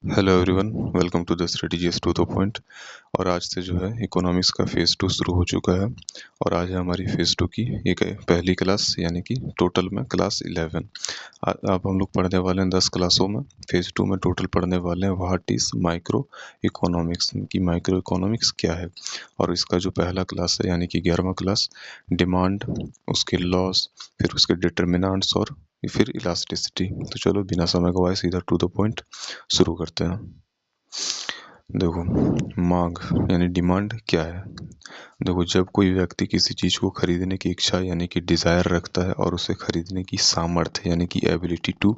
Hello everyone, welcome to the strategies to the point. और आज से जो है इकोनॉमिक्स का फेज़ 2 शुरू हो चुका है। और आज है हमारी फेज़ 2 की एक पहली क्लास, यानी कि टोटल में क्लास 11। अब हम लोग पढ़ने वाले हैं 10 क्लासों में। फेज़ 2 में टोटल पढ़ने वाले हैं व्हाट इज़ माइक्रो इकोनॉमिक्स, कि माइक्रो इकोनॉमिक्स क्या है। और इसका जो पहला क्लास है यानी कि 11वां क्लास, डिमांड, उसके लॉस, फिर उसके डिटर्मिनेंट्स और फिर इलास्टिसिटी। तो चलो बिना समय गवाए सीधा टू द पॉइंट शुरू करते हैं। देखो, मांग यानी डिमांड क्या है। देखो, जब कोई व्यक्ति किसी चीज़ को खरीदने की इच्छा यानी कि डिज़ायर रखता है और उसे खरीदने की सामर्थ्य यानी कि एबिलिटी टू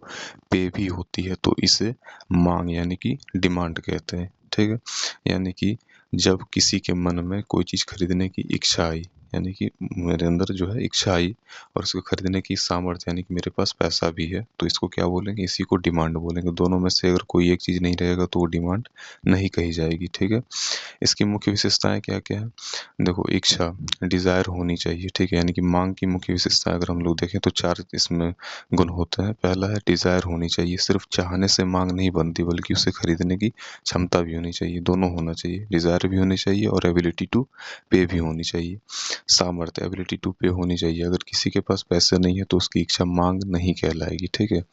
पे भी होती है, तो इसे मांग यानी कि डिमांड कहते हैं। ठीक है, यानी कि जब किसी के मन में कोई चीज़ खरीदने की इच्छा आई, यानी कि मेरे अंदर जो है इच्छा आई और उसको खरीदने की सामर्थ्य यानी कि मेरे पास पैसा भी है, तो इसको क्या बोलेंगे, इसी को डिमांड बोलेंगे। दोनों में से अगर कोई एक चीज़ नहीं रहेगा तो वो डिमांड नहीं कही जाएगी। ठीक है, इसकी मुख्य विशेषताएं क्या क्या है। देखो, इच्छा, डिज़ायर होनी चाहिए। ठीक है, यानी कि मांग की मुख्य विशेषता अगर हम लोग देखें तो 4 इसमें गुण होते हैं। पहला है डिज़ायर होनी चाहिए। सिर्फ चाहने से मांग नहीं बनती, बल्कि उसे खरीदने की क्षमता भी होनी चाहिए। दोनों होना चाहिए, डिज़ायर भी होनी चाहिए और एबिलिटी टू पे भी होनी चाहिए। सामर्थ्य, एबिलिटी टू पे होनी चाहिए। अगर किसी के पास पैसे नहीं है तो उसकी इच्छा मांग नहीं कहलाएगी। ठीक है,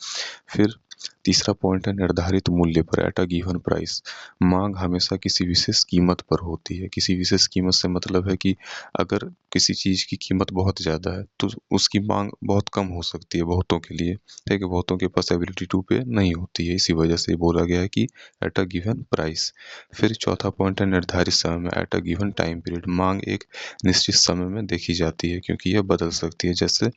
फिर तीसरा पॉइंट है निर्धारित मूल्य पर, एट अ गिवन प्राइस। मांग हमेशा किसी विशेष कीमत पर होती है। किसी विशेष कीमत से मतलब है कि अगर किसी चीज़ की कीमत बहुत ज़्यादा है तो उसकी मांग बहुत कम हो सकती है बहुतों के लिए। ठीक है, बहुतों के पास एबिलिटी टू पे नहीं होती है, इसी वजह से बोला गया है कि एट अ गिवन प्राइस। फिर चौथा पॉइंट है निर्धारित समय में, at a given time period. मांग एक निश्चित समय में देखी जाती है क्योंकि यह बदल सकती है। जैसे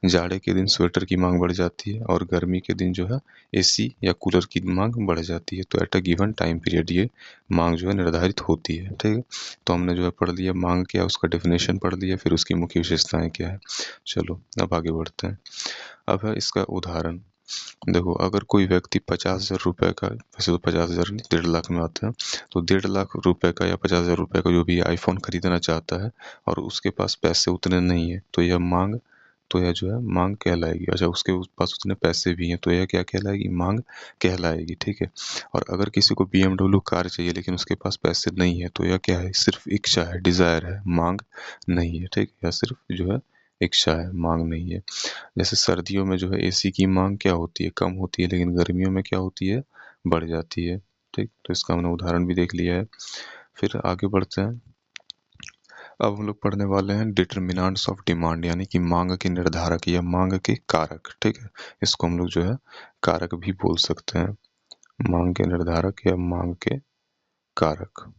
जाड़े के दिन स्वेटर की मांग बढ़ जाती है और गर्मी के दिन जो है एसी या कूलर की मांग बढ़ जाती है। तो at a given time period ये मांग जो है निर्धारित होती है। ठीक है, तो हमने जो है पढ़ लिया मांग क्या है, उसका डेफिनेशन पढ़ लिया, फिर उसकी मुख्य विशेषताएं क्या है। चलो अब आगे बढ़ते हैं। अब है इसका उदाहरण। देखो, अगर कोई व्यक्ति 50,000 रुपये का, वैसे तो 50,000 नहीं, 1.5 लाख में आते हैं, तो 1.5 लाख रुपये का या 50,000 रुपये का जो भी आईफोन खरीदना चाहता है और उसके पास पैसे उतने नहीं है, तो यह मांग, तो यह जो है मांग कहलाएगी। अच्छा, उसके पास उतने पैसे भी हैं तो यह क्या कहलाएगी, मांग कहलाएगी। ठीक है, और अगर किसी को BMW कार चाहिए लेकिन उसके पास पैसे नहीं है तो यह क्या है, सिर्फ इच्छा है, डिज़ायर है, मांग नहीं है। ठीक है, यह सिर्फ जो है इच्छा है, मांग नहीं है। जैसे सर्दियों में जो है एसी की मांग क्या होती है, कम होती है, लेकिन गर्मियों में क्या होती है, बढ़ जाती है। ठीक, तो इसका हमने उदाहरण भी देख लिया है। फिर आगे बढ़ते हैं। अब हम लोग पढ़ने वाले हैं डिटर्मिनेंट्स ऑफ डिमांड, यानी कि मांग के निर्धारक या मांग के कारक। ठीक है, इसको हम लोग जो है कारक भी बोल सकते हैं। मांग के निर्धारक या मांग के कारक।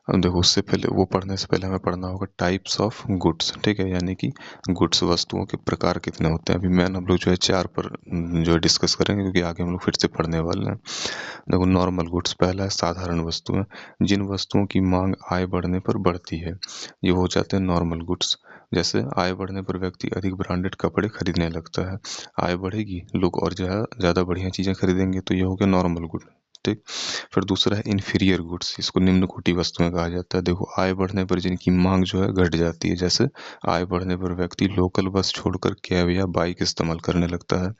अब देखो, उससे पहले वो पढ़ने से पहले हमें पढ़ना होगा टाइप्स ऑफ गुड्स। ठीक है, यानी कि गुड्स, वस्तुओं के प्रकार कितने होते हैं। अभी मैन हम लोग जो है 4 पर जो है डिस्कस करेंगे, क्योंकि आगे हम लोग फिर से पढ़ने वाले हैं। देखो, नॉर्मल गुड्स, पहला है साधारण वस्तुएं, जिन वस्तुओं की मांग आय बढ़ने पर बढ़ती है, ये हो जाते हैं नॉर्मल गुड्स। जैसे आय बढ़ने पर व्यक्ति अधिक ब्रांडेड कपड़े खरीदने लगता है। आय बढ़ेगी, लोग और ज़्यादा बढ़िया चीज़ें खरीदेंगे, तो ये हो गया नॉर्मल गुड। ठीक, फिर दूसरा है इन्फीरियर गुड्स, इसको निम्न कोटि वस्तुएं कहा जाता है। देखो, आय बढ़ने पर जिनकी मांग जो है घट जाती है। जैसे आय बढ़ने पर व्यक्ति लोकल बस छोड़कर कैब या बाइक इस्तेमाल करने लगता है।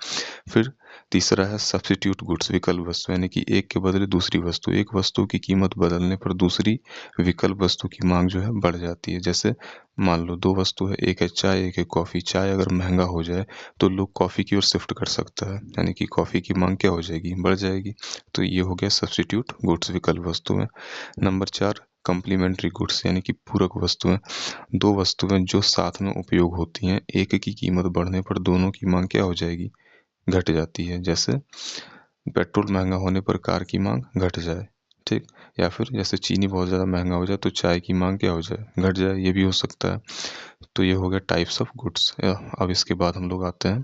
फिर तीसरा है सब्स्टिट्यूट गुड्स, विकल्प वस्तु, यानी कि एक के बदले दूसरी वस्तु। एक वस्तु की कीमत बदलने पर दूसरी विकल्प वस्तु की मांग जो है बढ़ जाती है। जैसे मान लो 2 वस्तु है, एक है चाय, एक है कॉफ़ी। चाय अगर महंगा हो जाए तो लोग कॉफ़ी की ओर शिफ्ट कर सकता है, यानी कि कॉफ़ी की मांग क्या हो जाएगी, बढ़ जाएगी। तो ये हो गया सब्स्टिट्यूट गुड्स, विकल्प वस्तुएं। नंबर 4, कम्प्लीमेंट्री गुड्स, यानी कि पूरक वस्तुएं। 2 वस्तुएं जो साथ में उपयोग होती हैं, एक की कीमत बढ़ने पर दोनों की मांग क्या हो जाएगी, घट जाती है। जैसे पेट्रोल महंगा होने पर कार की मांग घट जाए। ठीक, या फिर जैसे चीनी बहुत ज़्यादा महंगा हो जाए तो चाय की मांग क्या हो जाए, घट जाए, ये भी हो सकता है। तो ये हो गया टाइप्स ऑफ गुड्स। अब इसके बाद हम लोग आते हैं,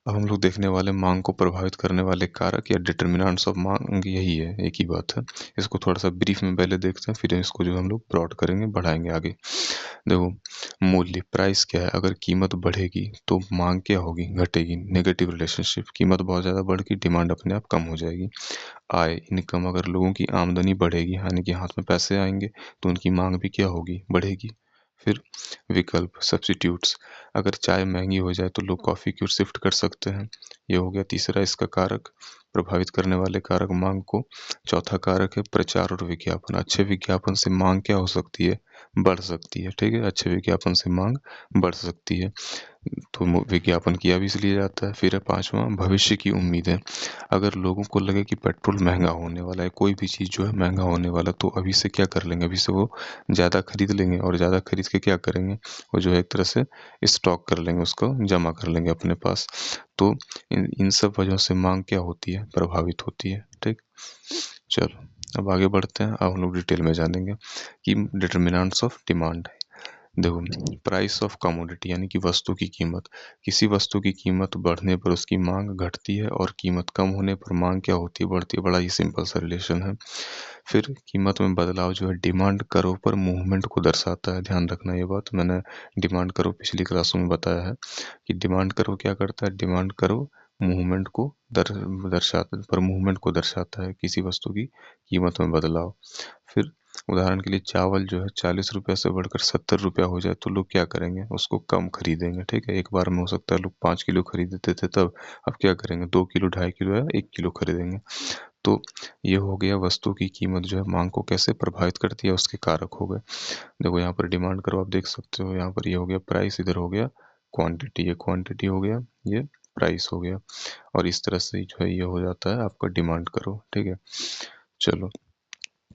अब हम लोग देखने वाले मांग को प्रभावित करने वाले कारक या डिटर्मिनेंट्स ऑफ मांग, यही है, एक ही बात है। इसको थोड़ा सा ब्रीफ में पहले देखते हैं, फिर इसको जो हम लोग ब्रॉड करेंगे, बढ़ाएंगे आगे। देखो, मूल्य, प्राइस क्या है, अगर कीमत बढ़ेगी तो मांग क्या होगी, घटेगी, नेगेटिव रिलेशनशिप। कीमत बहुत ज़्यादा बढ़ गई, डिमांड अपने आप कम हो जाएगी। आय, इनकम, अगर लोगों की आमदनी बढ़ेगी, यानी कि हाथ में पैसे आएंगे, तो उनकी मांग भी क्या होगी, बढ़ेगी। फिर विकल्प, सब्स्टिट्यूट्स, अगर चाय महंगी हो जाए तो लोग कॉफ़ी की ओर शिफ्ट कर सकते हैं। ये हो गया तीसरा इसका कारक। प्रभावित करने वाले कारक मांग को। चौथा कारक है प्रचार और विज्ञापन। अच्छे विज्ञापन से मांग क्या हो सकती है, बढ़ सकती है। ठीक है, अच्छे विज्ञापन से मांग बढ़ सकती है, तो विज्ञापन किया भी इसलिए जाता है। फिर है पांचवा, भविष्य की उम्मीदें। अगर लोगों को लगे कि पेट्रोल महंगा होने वाला है, कोई भी चीज़ जो है महंगा होने वाला, तो अभी से क्या कर लेंगे, अभी से वो ज़्यादा खरीद लेंगे, और ज़्यादा खरीद के क्या करेंगे, वो जो है एक तरह से स्टॉक कर लेंगे, उसको जमा कर लेंगे अपने पास। तो इन सब वजहों से मांग क्या होती है, प्रभावित होती है। ठीक, चलो अब आगे बढ़ते हैं। अब हम लोग डिटेल में जानेंगे कि डिटर्मिनेंट्स ऑफ डिमांड। देखो, प्राइस ऑफ कमोडिटी यानी कि वस्तु की कीमत। किसी वस्तु की कीमत बढ़ने पर उसकी मांग घटती है, और कीमत कम होने पर मांग क्या होती है, बढ़ती है। बड़ा ही सिंपल सा रिलेशन है। फिर कीमत में बदलाव जो है डिमांड कर्व पर मूवमेंट को दर्शाता है। ध्यान रखना ये बात, मैंने डिमांड कर्व पिछली क्लासों में बताया है कि डिमांड कर्व क्या करता है, डिमांड कर्व मूवमेंट को दर्शाता है, किसी वस्तु की कीमत में बदलाव। फिर उदाहरण के लिए चावल जो है 40 रुपये से बढ़कर 70 रुपया हो जाए, तो लोग क्या करेंगे, उसको कम खरीदेंगे। ठीक है, एक बार में हो सकता है लोग 5 किलो खरीदते थे तब, अब क्या करेंगे, 2 किलो, 2.5 किलो या 1 किलो खरीदेंगे। तो ये हो गया वस्तु की कीमत जो है मांग को कैसे प्रभावित करती है, उसके कारक हो गए। देखो यहाँ पर डिमांड करो, आप देख सकते हो, यहाँ पर ये हो गया प्राइस, इधर हो गया क्वांटिटी, ये क्वांटिटी हो गया, ये प्राइस हो गया, और इस तरह से जो है ये हो जाता है आपका डिमांड करो। ठीक है, चलो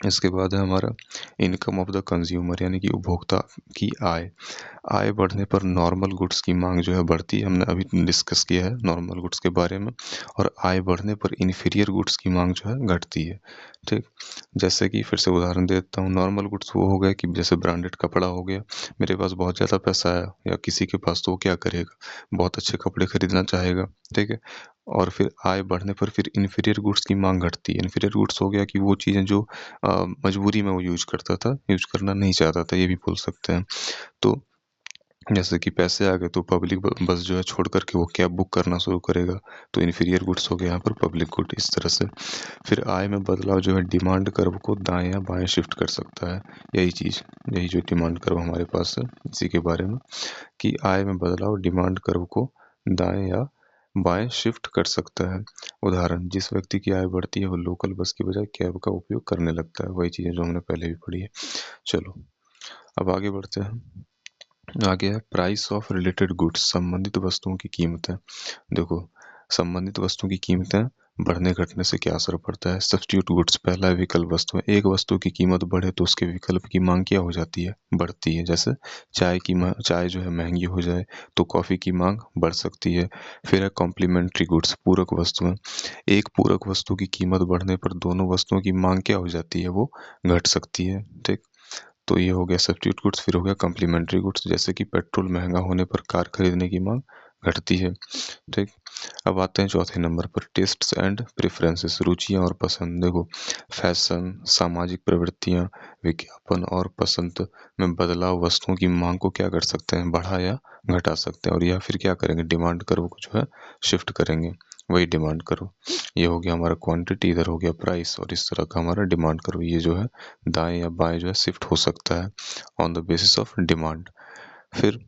इसके बाद है हमारा इनकम ऑफ द कंज्यूमर, यानी कि उपभोक्ता की आय। आय बढ़ने पर नॉर्मल गुड्स की मांग जो है बढ़ती है, हमने अभी डिस्कस किया है नॉर्मल गुड्स के बारे में। और आय बढ़ने पर इन्फीरियर गुड्स की मांग जो है घटती है। ठीक, जैसे कि फिर से उदाहरण देता हूँ। नॉर्मल गुड्स वो हो गए कि जैसे ब्रांडेड कपड़ा हो गया, मेरे पास बहुत ज़्यादा पैसा है या किसी के पास, तो वो क्या करेगा, बहुत अच्छे कपड़े खरीदना चाहेगा। ठीक है, और फिर आय बढ़ने पर फिर इन्फीरियर गुड्स की मांग घटती है। इन्फीरियर गुड्स हो गया कि वो चीज़ें जो मजबूरी में वो यूज करता था, यूज करना नहीं चाहता था, ये भी बोल सकते हैं। तो जैसे कि पैसे आ गए तो पब्लिक बस जो है छोड़ करके वो कैब बुक करना शुरू करेगा, तो इन्फीरियर गुड्स हो गया यहाँ पर पब्लिक गुड, इस तरह से। फिर आय में बदलाव जो है डिमांड कर्व को दाएं या बाएं शिफ्ट कर सकता है। यही चीज़, यही जो डिमांड कर्व हमारे पास है, इसी के बारे में, कि आय में बदलाव डिमांड कर्व को दाएं या बाएं शिफ्ट कर सकता है। उदाहरण, जिस व्यक्ति की आय बढ़ती है वो लोकल बस की बजाय कैब का उपयोग करने लगता है। वही चीज़ें जो हमने पहले भी पढ़ी है। चलो अब आगे बढ़ते हैं। आगे है प्राइस ऑफ रिलेटेड गुड्स, संबंधित वस्तुओं की कीमतें। देखो, संबंधित वस्तुओं की कीमतें बढ़ने घटने से क्या असर पड़ता है। सब्स्टिट्यूट गुड्स, पहला विकल्प वस्तु है। एक वस्तु की कीमत बढ़े तो उसके विकल्प की मांग क्या हो जाती है, बढ़ती है। जैसे चाय जो है महंगी हो जाए तो कॉफ़ी की मांग बढ़ सकती है। फिर है कॉम्प्लीमेंट्री गुड्स, पूरक वस्तुएं। एक पूरक वस्तु की कीमत बढ़ने पर दोनों वस्तुओं की मांग क्या हो जाती है, वो घट सकती है। ठीक, तो ये हो गया सब्स्टिट्यूट गुड्स। फिर हो गया कम्प्लीमेंट्री गुड्स, जैसे कि पेट्रोल महंगा होने पर कार खरीदने की मांग घटती है। ठीक, अब आते हैं चौथे नंबर पर, टेस्ट्स एंड प्रेफरेंसेस, रुचियाँ और पसंद। देखो, फैशन, सामाजिक प्रवृत्तियाँ, विज्ञापन और पसंद में बदलाव वस्तुओं की मांग को क्या कर सकते हैं, बढ़ा या घटा सकते हैं। और यह फिर क्या करेंगे, डिमांड कर्व को जो है शिफ्ट करेंगे। वही डिमांड कर्व, ये हो गया हमारा क्वांटिटी, इधर हो गया प्राइस, और इस तरह का हमारा डिमांड कर्व, ये जो है दाएं या बाएं जो है शिफ्ट हो सकता है on the basis of demand. फिर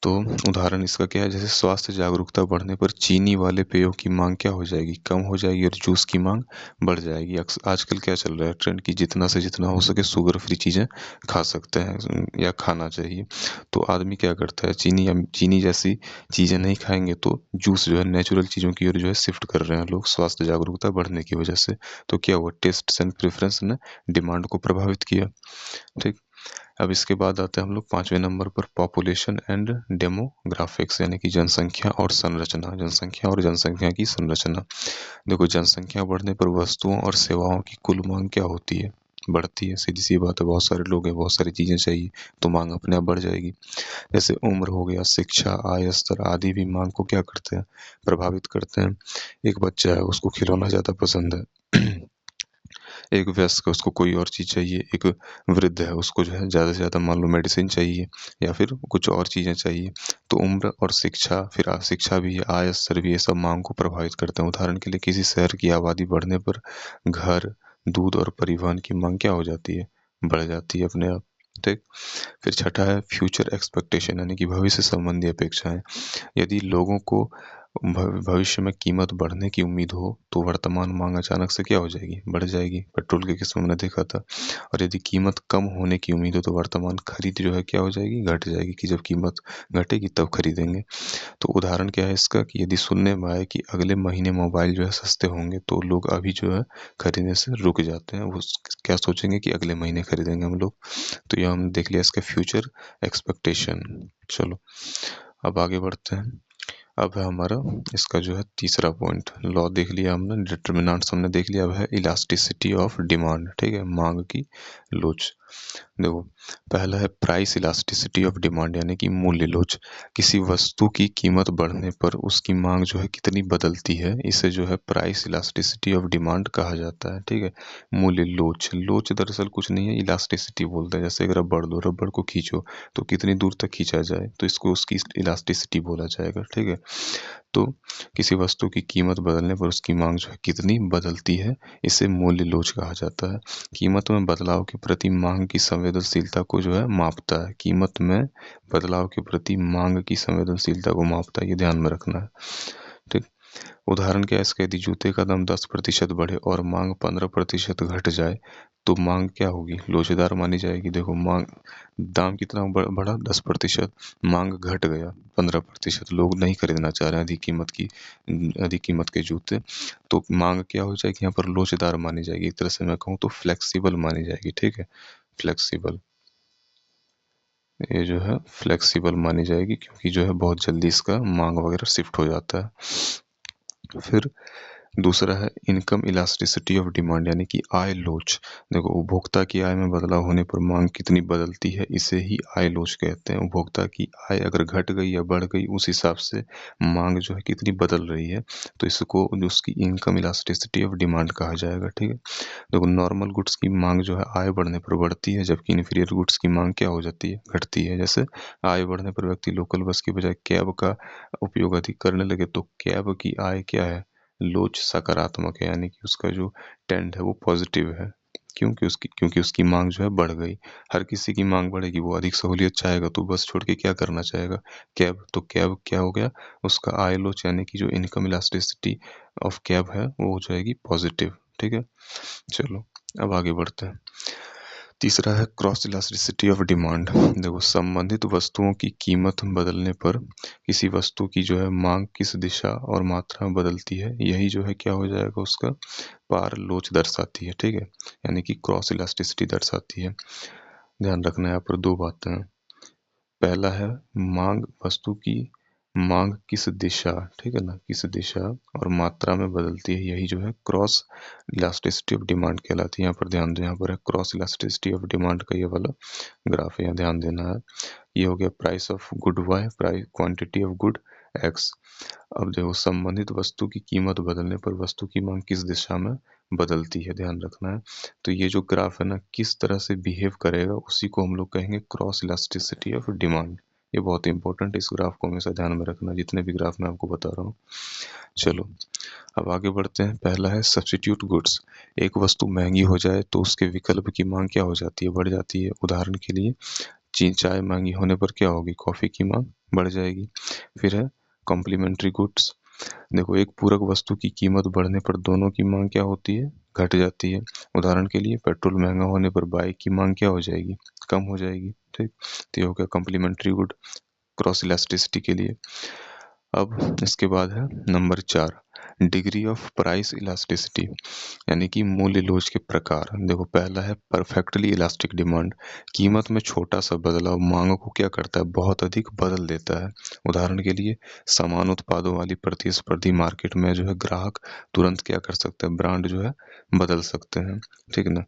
तो उदाहरण इसका क्या है, जैसे स्वास्थ्य जागरूकता बढ़ने पर चीनी वाले पेयों की मांग क्या हो जाएगी, कम हो जाएगी, और जूस की मांग बढ़ जाएगी। आजकल क्या चल रहा है ट्रेंड, की जितना से जितना हो सके शुगर फ्री चीज़ें खा सकते हैं या खाना चाहिए। तो आदमी क्या करता है, चीनी या चीनी जैसी चीज़ें नहीं खाएंगे, तो जूस जो है नेचुरल चीज़ों की ओर जो है शिफ्ट कर रहे हैं लोग, स्वास्थ्य जागरूकता बढ़ने की वजह से। तो क्या हुआ, टेस्ट एंड प्रेफरेंस ने डिमांड को प्रभावित किया। ठीक, अब इसके बाद आते हैं हम लोग पांचवें नंबर पर, पॉपुलेशन एंड डेमोग्राफिक्स, यानी कि जनसंख्या और संरचना। जनसंख्या और जनसंख्या की संरचना। देखो, जनसंख्या बढ़ने पर वस्तुओं और सेवाओं की कुल मांग क्या होती है, बढ़ती है। सीधी सी बात है, बहुत सारे लोग हैं, बहुत सारी चीजें चाहिए, तो मांग अपने आप बढ़ जाएगी। जैसे उम्र हो गया, शिक्षा, आय स्तर आदि भी मांग को क्या करते हैं, प्रभावित करते हैं। एक बच्चा है, उसको खिलौना ज्यादा पसंद है। एक वयस्क है, उसको कोई और चीज़ चाहिए। एक वृद्ध है, उसको जो है ज़्यादा से ज़्यादा मान लो मेडिसिन चाहिए या फिर कुछ और चीज़ें चाहिए। तो उम्र और शिक्षा, फिर शिक्षा भी है, आय स्तर भी, ये सब मांग को प्रभावित करते हैं। उदाहरण के लिए किसी शहर की आबादी बढ़ने पर घर, दूध और परिवहन की मांग क्या हो जाती है, बढ़ जाती है अपने आप। ठीक, फिर छठा है फ्यूचर एक्सपेक्टेशन, यानी कि भविष्य संबंधी अपेक्षाएं। यदि लोगों को भविष्य में कीमत बढ़ने की उम्मीद हो तो वर्तमान मांग अचानक से क्या हो जाएगी, बढ़ जाएगी। पेट्रोल के केस में हमने देखा था। और यदि कीमत कम होने की उम्मीद हो तो वर्तमान खरीद जो है क्या हो जाएगी, घट जाएगी, कि जब कीमत घटेगी तब खरीदेंगे। तो उदाहरण क्या है इसका, कि यदि सुनने में आए कि अगले महीने मोबाइल जो है सस्ते होंगे तो लोग अभी जो है खरीदने से रुक जाते हैं। वो क्या सोचेंगे कि अगले महीने खरीदेंगे हम लोग। तो यह हमने देख लिया इसका फ्यूचर एक्सपेक्टेशन। चलो अब आगे बढ़ते हैं। अब है हमारा इसका जो है तीसरा पॉइंट। लॉ देख लिया हमने, डिटर्मिनेंट्स हमने देख लिया। अब है इलास्टिसिटी ऑफ डिमांड। ठीक है, मांग की लोच। देखो, पहला है प्राइस इलास्टिसिटी ऑफ डिमांड, यानी कि मूल्य लोच। किसी वस्तु की कीमत बढ़ने पर उसकी मांग जो है कितनी बदलती है, इसे जो है प्राइस इलास्टिसिटी ऑफ डिमांड कहा जाता है। ठीक है, मूल्य लोच। लोच दरअसल कुछ नहीं है, इलास्टिसिटी बोलते हैं। जैसे एक रबड़ लो, रबड़ को खींचो तो कितनी दूर तक खींचा जाए, तो इसको उसकी इलास्टिसिटी बोला जाएगा। ठीक है, तो किसी वस्तु की कीमत बदलने पर उसकी मांग जो है कितनी बदलती है, इसे मूल्य लोच कहा जाता है। कीमत में बदलाव के प्रति मांग की संवेदनशीलता को जो है मापता है। कीमत में बदलाव के प्रति मांग की संवेदनशीलता को मापता है, ये ध्यान में रखना है। ठीक, उदाहरण क्या है इसका, यदि जूते का दाम 10% बढ़े और मांग 15% घट जाए तो मांग क्या होगी, लोचदार मानी जाएगी। देखो, मांग दाम कितना बढ़ा 10%, मांग घट गया 15%, लोग नहीं खरीदना चाह रहे हैं अधिक कीमत के जूते, तो मांग क्या हो जाएगी यहाँ पर, लोचदार मानी जाएगी। एक तरह से मैं कहूँ तो फ्लेक्सिबल मानी जाएगी। ठीक है, फ्लेक्सिबल, ये जो है फ्लेक्सिबल मानी जाएगी, क्योंकि जो है बहुत जल्दी इसका मांग वगैरह शिफ्ट हो जाता है। फिर दूसरा है इनकम इलास्टिसिटी ऑफ डिमांड, यानी कि आय लोच। देखो, उपभोक्ता की आय में बदलाव होने पर मांग कितनी बदलती है, इसे ही आय लोच कहते हैं। उपभोक्ता की आय अगर घट गई या बढ़ गई, उस हिसाब से मांग जो है कितनी बदल रही है, तो इसको उसकी इनकम इलास्टिसिटी ऑफ डिमांड कहा जाएगा। ठीक है, देखो, नॉर्मल गुड्स की मांग जो है आय बढ़ने पर बढ़ती है, जबकि इन्फीरियर गुड्स की मांग क्या हो जाती है, घटती है। जैसे आय बढ़ने पर व्यक्ति लोकल बस की बजाय कैब का उपयोग अधिक करने लगे तो कैब की आय क्या है, लोच सकारात्मक है, यानी कि उसका जो ट्रेंड है वो पॉजिटिव है। क्योंकि उसकी मांग जो है बढ़ गई। हर किसी की मांग बढ़ेगी, वो अधिक सहूलियत चाहेगा तो बस छोड़ के क्या करना चाहेगा, कैब। तो कैब क्या हो गया, उसका आय लोच, यानी कि जो इनकम इलास्टिसिटी ऑफ कैब है वो हो जाएगी पॉजिटिव। ठीक है, चलो अब आगे बढ़ते हैं। तीसरा है क्रॉस इलास्टिसिटी ऑफ डिमांड। देखो, संबंधित वस्तुओं की कीमत बदलने पर किसी वस्तु की जो है मांग किस दिशा और मात्रा में बदलती है, यही जो है क्या हो जाएगा, उसका पार लोच दर्शाती है। ठीक है, यानी कि क्रॉस इलास्टिसिटी दर्शाती है। ध्यान रखना है यहाँ पर दो बातें हैं। पहला है मांग, वस्तु की मांग किस दिशा, ठीक है ना, किस दिशा और मात्रा में बदलती है, यही जो है क्रॉस इलास्टिसिटी ऑफ डिमांड कहलाती है। यहाँ पर ध्यान दें, यहाँ पर है क्रॉस इलास्टिसिटी ऑफ डिमांड का ये वाला ग्राफ है, यहाँ ध्यान देना है। ये हो गया price of good y, price quantity of good x. अब देखो, संबंधित वस्तु की कीमत बदलने पर वस्तु की मांग किस दिशा में बदलती है, ध्यान रखना है। तो ये जो ग्राफ है ना, किस तरह से बिहेव करेगा, उसी को हम लोग कहेंगे क्रॉस इलास्टिसिटी ऑफ डिमांड। ये बहुत इंपॉर्टेंट है, इस ग्राफ को हमेशा ध्यान में रखना, जितने भी ग्राफ मैं आपको बता रहा हूँ। चलो अब आगे बढ़ते हैं। पहला है सब्स्टिट्यूट गुड्स। एक वस्तु महंगी हो जाए तो उसके विकल्प की मांग क्या हो जाती है, बढ़ जाती है। उदाहरण के लिए चाय महंगी होने पर क्या होगी, कॉफी की मांग बढ़ जाएगी। फिर है कॉम्प्लीमेंट्री गुड्स। देखो, एक पूरक वस्तु की कीमत बढ़ने पर दोनों की मांग क्या होती है, घट जाती है। उदाहरण के लिए पेट्रोल महंगा होने पर बाइक की मांग क्या हो जाएगी, कम हो जाएगी। ठीक, तो ये हो गया कॉम्प्लीमेंट्री गुड क्रॉस इलास्टिसिटी के लिए। अब इसके बाद है number 4, degree of price elasticity, यानी कि मूल्य लोच के प्रकार। देखो, पहला है परफेक्टली इलास्टिक डिमांड। कीमत में छोटा सा बदलाव मांग को क्या करता है, बहुत अधिक बदल देता है। उदाहरण के लिए समान उत्पादों वाली प्रतिस्पर्धी मार्केट में जो है ग्राहक तुरंत क्या कर सकते हैं, ब्रांड जो है बदल सकते हैं। ठीक है ना,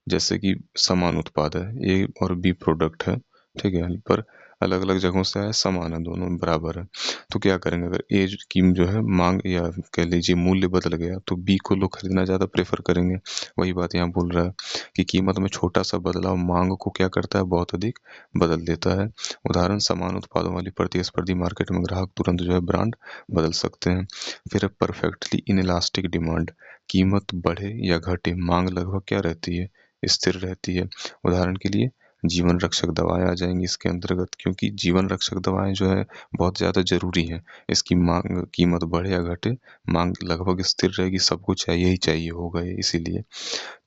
जैसे कि समान उत्पाद है, ए और बी प्रोडक्ट है, ठीक है, पर अलग अलग जगहों से आए, समान है, दोनों बराबर है। तो क्या करेंगे, अगर ए की जो है मांग या कह लीजिए मूल्य बदल गया तो बी को लोग खरीदना ज़्यादा प्रेफर करेंगे। वही बात यहाँ बोल रहा है कि कीमत में छोटा सा बदलाव मांग को क्या करता है, बहुत अधिक बदल देता है। उदाहरण, समान उत्पादों वाली प्रतिस्पर्धी मार्केट में ग्राहक तुरंत जो है ब्रांड बदल सकते हैं। फिर है परफेक्टली इनइलास्टिक डिमांड। कीमत बढ़े या घटे, मांग लगभग क्या रहती है, स्थिर रहती है। उदाहरण के लिए जीवन रक्षक दवाएं आ जाएंगी इसके अंतर्गत, क्योंकि जीवन रक्षक दवाएं जो है बहुत ज़्यादा ज़रूरी हैं। इसकी मांग कीमत बढ़े या घटे, मांग लगभग स्थिर रहेगी, सबको चाहिए ही चाहिए होगा ये, इसीलिए।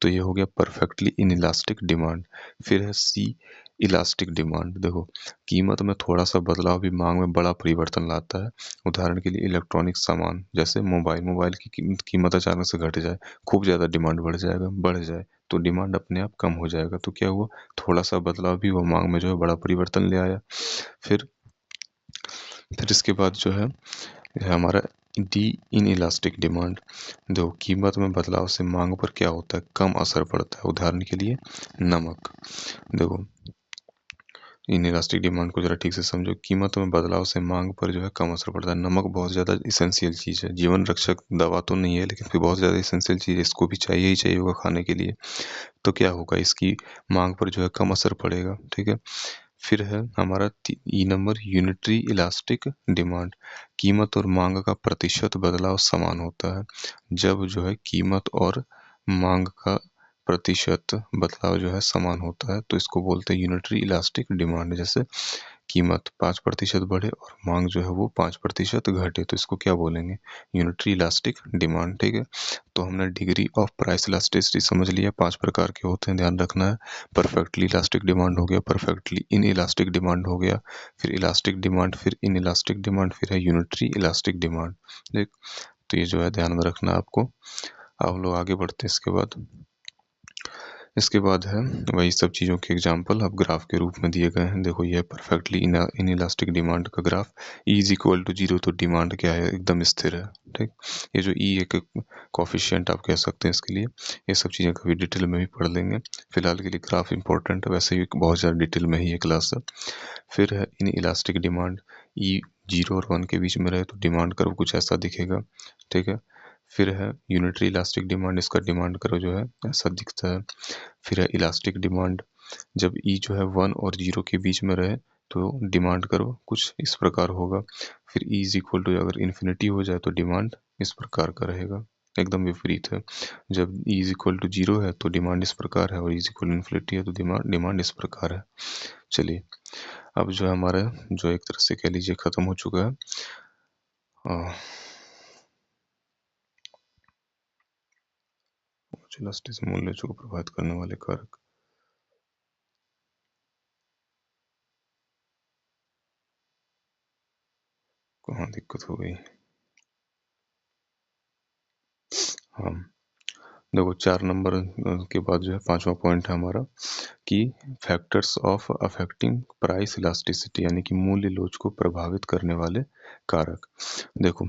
तो ये हो गया परफेक्टली इनइलास्टिक डिमांड। फिर है सी, इलास्टिक डिमांड। देखो, कीमत में थोड़ा सा बदलाव भी मांग में बड़ा परिवर्तन लाता है। उदाहरण के लिए इलेक्ट्रॉनिक सामान जैसे मोबाइल, मोबाइल की कीमत अचानक से घट जाए, खूब ज़्यादा डिमांड बढ़ जाए तो डिमांड अपने आप कम हो जाएगा। तो क्या हुआ, थोड़ा सा बदलाव भी वो मांग में जो है बड़ा परिवर्तन ले आया। फिर इसके बाद जो है हमारा डी, इन इलास्टिक डिमांड। देखो, कीमत में बदलाव से मांग पर क्या होता है, कम असर पड़ता है। उदाहरण के लिए नमक। देखो, इन इलास्टिक डिमांड को जरा ठीक से समझो। कीमत में बदलाव से मांग पर जो है कम असर पड़ता है। नमक बहुत ज़्यादा इसेंशियल चीज़ है, जीवन रक्षक दवा तो नहीं है लेकिन फिर बहुत ज़्यादा इसेंशियल चीज़ है, इसको भी चाहिए ही चाहिए होगा खाने के लिए। तो क्या होगा, इसकी मांग पर जो है कम असर पड़ेगा। ठीक है। फिर है हमारा ई नंबर, यूनिटरी इलास्टिक डिमांड। कीमत और मांग का प्रतिशत बदलाव समान होता है। जब जो है कीमत और मांग का प्रतिशत बदलाव जो है समान होता है तो इसको बोलते हैं यूनिटरी इलास्टिक डिमांड। जैसे कीमत 5% बढ़े और मांग जो है वो 5% घटे तो इसको क्या बोलेंगे, यूनिटरी इलास्टिक डिमांड। ठीक है। तो हमने डिग्री ऑफ प्राइस इलास्टिसिटी समझ लिया, 5 प्रकार के होते हैं, ध्यान रखना है। परफेक्टली इलास्टिक डिमांड हो गया, परफेक्टली इन इलास्टिक डिमांड हो गया, फिर इलास्टिक डिमांड, फिर इन इलास्टिक डिमांड, फिर है यूनिटरी इलास्टिक डिमांड। देख, तो ये जो है ध्यान में रखना है आपको। अब हम लोग आगे बढ़ते हैं। इसके बाद है वही सब चीज़ों के एग्जाम्पल अब ग्राफ के रूप में दिए गए हैं। देखो, ये परफेक्टली इन इलास्टिक डिमांड का graph, E is equal to 0 तो डिमांड क्या है, एकदम स्थिर है। ठीक, ये जो ई एक कॉफिशिएंट आप कह सकते हैं इसके लिए। ये सब चीज़ें कभी डिटेल में भी पढ़ लेंगे, फिलहाल के लिए ग्राफ इंपॉर्टेंट है, वैसे ही बहुत ज़्यादा डिटेल में ही ये क्लास है। फिर है इन इलास्टिक डिमांड, ई 0 और 1 के बीच में रहे तो डिमांड कर्व कुछ ऐसा दिखेगा। ठीक है। फिर है यूनिटरी इलास्टिक डिमांड, इसका डिमांड कर्व जो है ऐसा दिखता है। फिर है इलास्टिक डिमांड, जब ई जो है 1 और 0 के बीच में रहे तो डिमांड कर्व कुछ इस प्रकार होगा। फिर ई इज इक्वल टू अगर इन्फिनिटी हो जाए तो डिमांड इस प्रकार का रहेगा, एकदम विपरीत है। जब ई इज इक्वल टू 0 है तो डिमांड इस प्रकार है और E is equal to infinity है तो डिमांड इस प्रकार है। चलिए, अब जो है हमारा जो एक तरह से कह लीजिए खत्म हो चुका है। इलास्टिसिटी मूल्य को प्रभावित करने वाले कारक। कहाँ दिक्कत हो गई। हाँ, देखो 4 नंबर के बाद जो है 5वां पॉइंट है हमारा कि factors of affecting price elasticity, यानी कि मूल्य लोच को प्रभावित करने वाले कारक। देखो,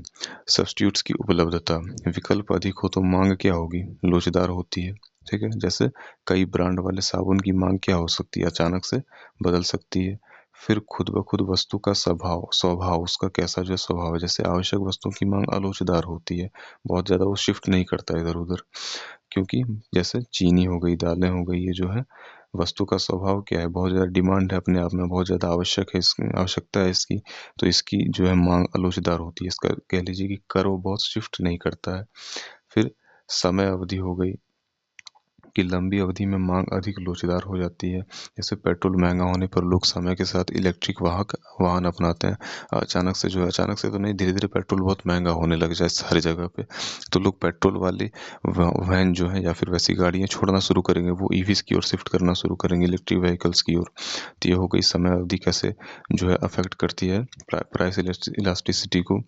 सब्स्टिट्यूट्स की उपलब्धता, विकल्प अधिक हो तो मांग क्या होगी, लोचदार होती है। ठीक है। जैसे कई ब्रांड वाले साबुन की मांग क्या हो सकती है, अचानक से बदल सकती है। फिर खुद ब खुद वस्तु का स्वभाव स्वभाव उसका कैसा जो स्वभाव है, जैसे आवश्यक वस्तुओं की मांग अलोचदार होती है, बहुत ज़्यादा वो शिफ्ट नहीं करता इधर उधर, क्योंकि जैसे चीनी हो गई, दालें हो गई, ये जो है वस्तु का स्वभाव क्या है, बहुत ज़्यादा डिमांड है, अपने आप में बहुत ज़्यादा आवश्यकता है इसकी, तो इसकी जो है मांग अलोचदार होती है। इसका कह लीजिए कि कर्व बहुत शिफ्ट नहीं करता है। फिर समय अवधि हो गई कि लंबी अवधि में मांग अधिक लोचदार हो जाती है। जैसे पेट्रोल महंगा होने पर लोग समय के साथ इलेक्ट्रिक वाहन अपनाते हैं। अचानक से तो नहीं, धीरे धीरे पेट्रोल बहुत महंगा होने लग जाए सारी जगह पे, तो लोग पेट्रोल वाली वैन जो है या फिर वैसी गाड़ियाँ छोड़ना शुरू करेंगे, वो ईवीज की ओर शिफ्ट करना शुरू करेंगे, इलेक्ट्रिक व्हीकल्स की ओर। तो ये हो गई समय अवधि कैसे जो है अफेक्ट करती है प्राइस इलास्टिसिटी को।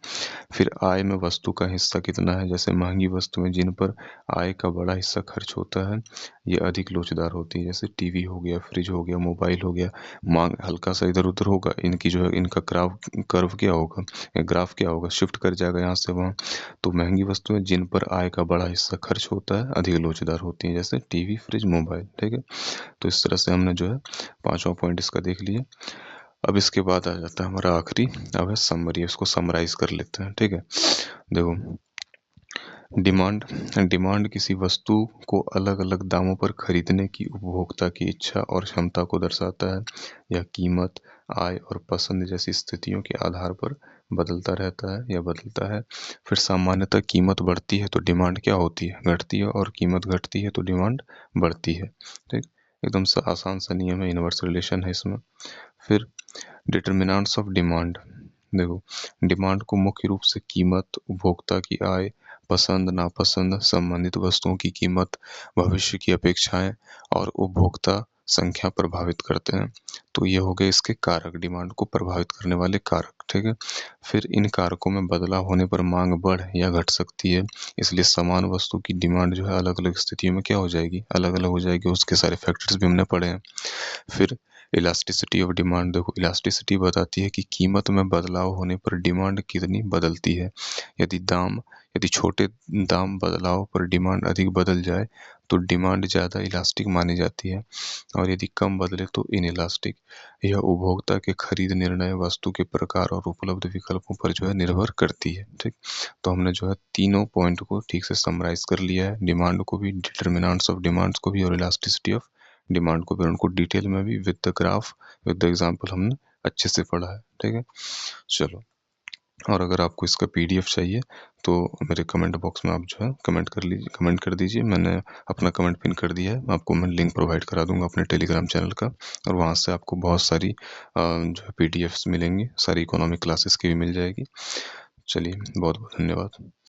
फिर आय में वस्तु का हिस्सा कितना है, जैसे महंगी वस्तुएं जिन पर आय का बड़ा हिस्सा खर्च होता है ये अधिक लोचदार होती है। जैसे टीवी हो गया, फ्रिज हो गया, मोबाइल हो गया, मांग हल्का सा इधर उधर होगा, इनकी जो है इनका कर्व क्या होगा, ग्राफ क्या होगा, शिफ्ट कर जाएगा यहाँ से वहाँ। तो महंगी वस्तुएं जिन पर आय का बड़ा हिस्सा खर्च होता है अधिक लोचदार होती हैं, जैसे टीवी, फ्रिज, मोबाइल। ठीक है। तो इस तरह से हमने जो है 5वां पॉइंट इसका देख लिया। अब इसके बाद आ जाता है हमारा आखिरी, अब है समरी, इसको समराइज कर लेते हैं। ठीक है। देखो, डिमांड डिमांड किसी वस्तु को अलग अलग दामों पर खरीदने की उपभोक्ता की इच्छा और क्षमता को दर्शाता है। यह कीमत, आय और पसंद जैसी स्थितियों के आधार पर बदलता रहता है या बदलता है। फिर सामान्यतः कीमत बढ़ती है तो डिमांड क्या होती है, घटती है, और कीमत घटती है तो डिमांड बढ़ती है। ठीक। एकदम सा आसान सा नियम है, इनवर्स रिलेशन है इसमें। फिर डिटर्मिनेंट्स ऑफ डिमांड। देखो, डिमांड को मुख्य रूप से कीमत, उपभोक्ता की आय, पसंद नापसंद, संबंधित वस्तुओं की कीमत, भविष्य की अपेक्षाएं और उपभोक्ता संख्या प्रभावित करते हैं। तो ये हो गए इसके कारक, डिमांड को प्रभावित करने वाले कारक। ठीक है। फिर इन कारकों में बदलाव होने पर मांग बढ़ या घट सकती है, इसलिए समान वस्तु की डिमांड जो है अलग अलग स्थितियों में क्या हो जाएगी, अलग अलग हो जाएगी। उसके सारे फैक्टर्स भी हमने पढ़े हैं। फिर इलास्टिसिटी ऑफ डिमांड। देखो, इलास्टिसिटी बताती है कि कीमत में बदलाव होने पर डिमांड कितनी बदलती है। यदि दाम यदि छोटे दाम बदलाव पर डिमांड अधिक बदल जाए तो डिमांड ज़्यादा इलास्टिक मानी जाती है, और यदि कम बदले तो इनइलास्टिक। यह उपभोक्ता के खरीद निर्णय, वस्तु के प्रकार और उपलब्ध विकल्पों पर जो है निर्भर करती है। ठीक। तो हमने जो है तीनों पॉइंट को ठीक से समराइज कर लिया है, डिमांड को भी, डिटर्मिनेंट्स ऑफ डिमांड्स को भी, और इलास्टिसिटी ऑफ डिमांड को भी। उनको डिटेल में भी with the graph, with the example हमने अच्छे से पढ़ा है। ठीक है। चलो, और अगर आपको इसका पीडीएफ चाहिए तो मेरे कमेंट बॉक्स में आप जो है कमेंट कर दीजिए। मैंने अपना कमेंट पिन कर दिया है, आपको मैं लिंक प्रोवाइड करा दूंगा अपने टेलीग्राम चैनल का, और वहाँ से आपको बहुत सारी जो है पीडीएफ्स मिलेंगी, सारी इकोनॉमिक क्लासेस की भी मिल जाएगी। चलिए, बहुत बहुत धन्यवाद।